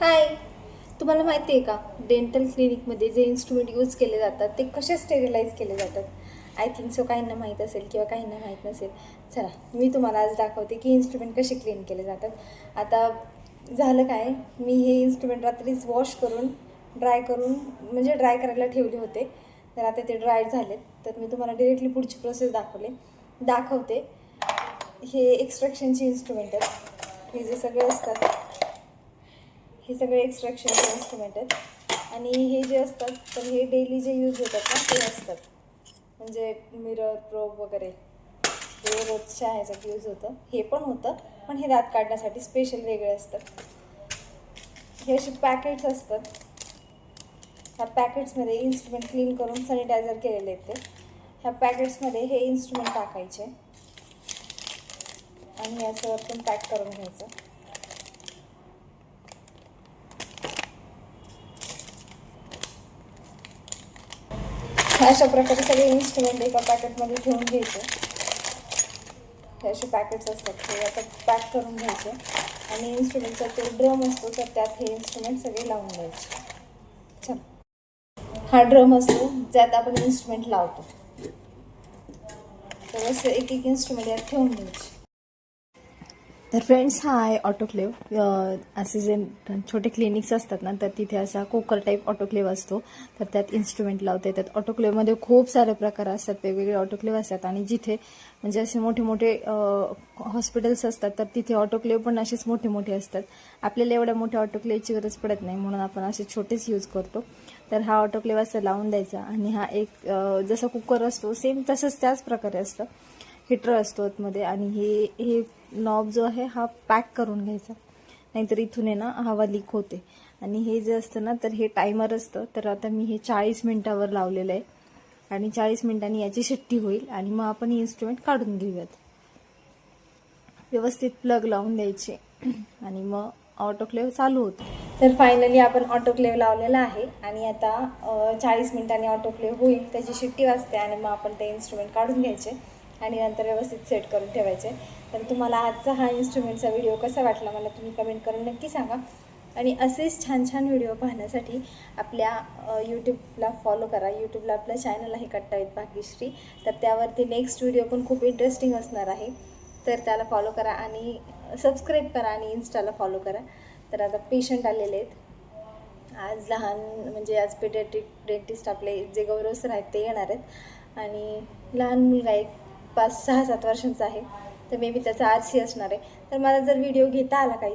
हाय. तुम्हाला माहिती आहे का, डेंटल क्लिनिकमध्ये जे इन्स्ट्रुमेंट यूज केले जातात ते कसे स्टेरिलाइज केले जातात? आय थिंक सो काहींना माहीत असेल किंवा काहींना माहीत नसेल. चला, मी तुम्हाला आज दाखवते की इन्स्ट्रुमेंट कसे क्लीन केले जातात. आता झालं काय, मी हे इन्स्ट्रुमेंट रात्रीच वॉश करून ड्राय करायला ठेवले होते. तर आता ते ड्राय झालेत, तर मी तुम्हाला डिरेक्टली पुढची प्रोसेस दाखवते. हे एक्स्ट्रॅक्शनचे इन्स्ट्रुमेंट आहेत. हे जे सगळे असतात, हे सगळे एक्स्ट्रॅक्शनचे इन्स्ट्रुमेंट आहेत. आणि हे जे असतात, तर हे डेली जे यूज होतात ना ते असतात. म्हणजे मिरर, प्रोब वगैरे हे रोजच्या ह्याच्यात यूज होतं. हे पण होतं, पण हे दात काढण्यासाठी स्पेशल वेगळे असतात. हे असे पॅकेट्स असतात. ह्या पॅकेट्समध्ये इन्स्ट्रुमेंट क्लीन करून सॅनिटायझर केलेले आहेत ते. ह्या पॅकेट्समध्ये हे इन्स्ट्रुमेंट टाकायचे आणि असं वरतून पॅक करून घ्यायचं. अशा प्रकारे सगळे इन्स्ट्रुमेंट एका पॅकेटमध्ये ठेवून घ्यायचे. हे असे पॅकेट्स असतात, हे आता पॅक करून घ्यायचे. आणि इन्स्ट्रुमेंटचा तो ड्रम असतो, तर त्यात हे इन्स्ट्रुमेंट सगळे लावून द्यायचे. चल, हा ड्रम असतो ज्यात आपण इन्स्ट्रुमेंट लावतो. तर असं एक एक इन्स्ट्रुमेंट यात ठेवून द्यायचे. तर फ्रेंड्स, हा आहे ऑटोक्लेव. असे जे छोटे क्लिनिक्स असतात ना, तर तिथे असा कुकर टाईप ऑटोक्लेव असतो. तर त्यात इन्स्ट्रुमेंट लावता येतात. ऑटोक्लेवमध्ये खूप सारे प्रकार असतात, वेगवेगळे ऑटोक्लेव असतात. आणि जिथे म्हणजे असे मोठे मोठे हॉस्पिटल्स असतात, तर तिथे ऑटोक्लेव पण असेच मोठे मोठे असतात. आपल्याला एवढ्या मोठ्या ऑटोक्लेवची गरज पडत नाही, म्हणून आपण असे छोटेच यूज करतो. तर हा ऑटोक्लेव असं लावून द्यायचा. आणि हा एक जसा कुकर असतो सेम तसंच त्याच प्रकारे असतं. हिटर असतो आतमध्ये. आणि हे नॉब जो आहे हा पॅक करून घ्यायचा, नाहीतर इथून आहे ना हवा लीक होते. आणि हे जे असतं ना, तर हे टायमर असतं. तर आता मी हे 40 मिनिटावर लावलेलं आहे. आणि 40 मिनिटांनी याची शिट्टी होईल आणि मग आपण इन्स्ट्रुमेंट काढून घेऊयात. व्यवस्थित प्लग लावून द्यायचे आणि मग ऑटोक्लेव चालू होतो. तर फायनली आपण ऑटोक्लेव लावलेला आहे. आणि आता 40 मिनिटांनी ऑटोक्लेव होईल, त्याची शिट्टी वाजते आणि मग आपण ते इन्स्ट्रुमेंट काढून घ्यायचे आणि नंतर व्यवस्थित सेट करून ठेवायचे. तर तुम्हाला आजचा हा इन्स्ट्रुमेंटचा व्हिडिओ कसा वाटला मला तुम्ही कमेंट करून नक्की सांगा. आणि असेच छान छान व्हिडिओ पाहण्यासाठी आपल्या यूट्यूबला फॉलो करा. यूट्यूबला आपलं चॅनल आहे कट्टा विथ भाग्यश्री. तर त्यावरती नेक्स्ट व्हिडिओ पण खूप इंटरेस्टिंग असणार आहे. तर त्याला फॉलो करा आणि सबस्क्राईब करा आणि इन्स्टाला फॉलो करा. तर आता पेशंट आलेले आहेत. आज म्हणजे आज पेडियाट्रिक डेंटिस्ट आपले जे गौरव सर आहेत ते येणार आहेत. आणि लहान मुलगा एक 5-6-7 वर्षांचा आहे. तर मे बी त्याचा RC असणार आहे. तर मला जर व्हिडिओ घेता आला काही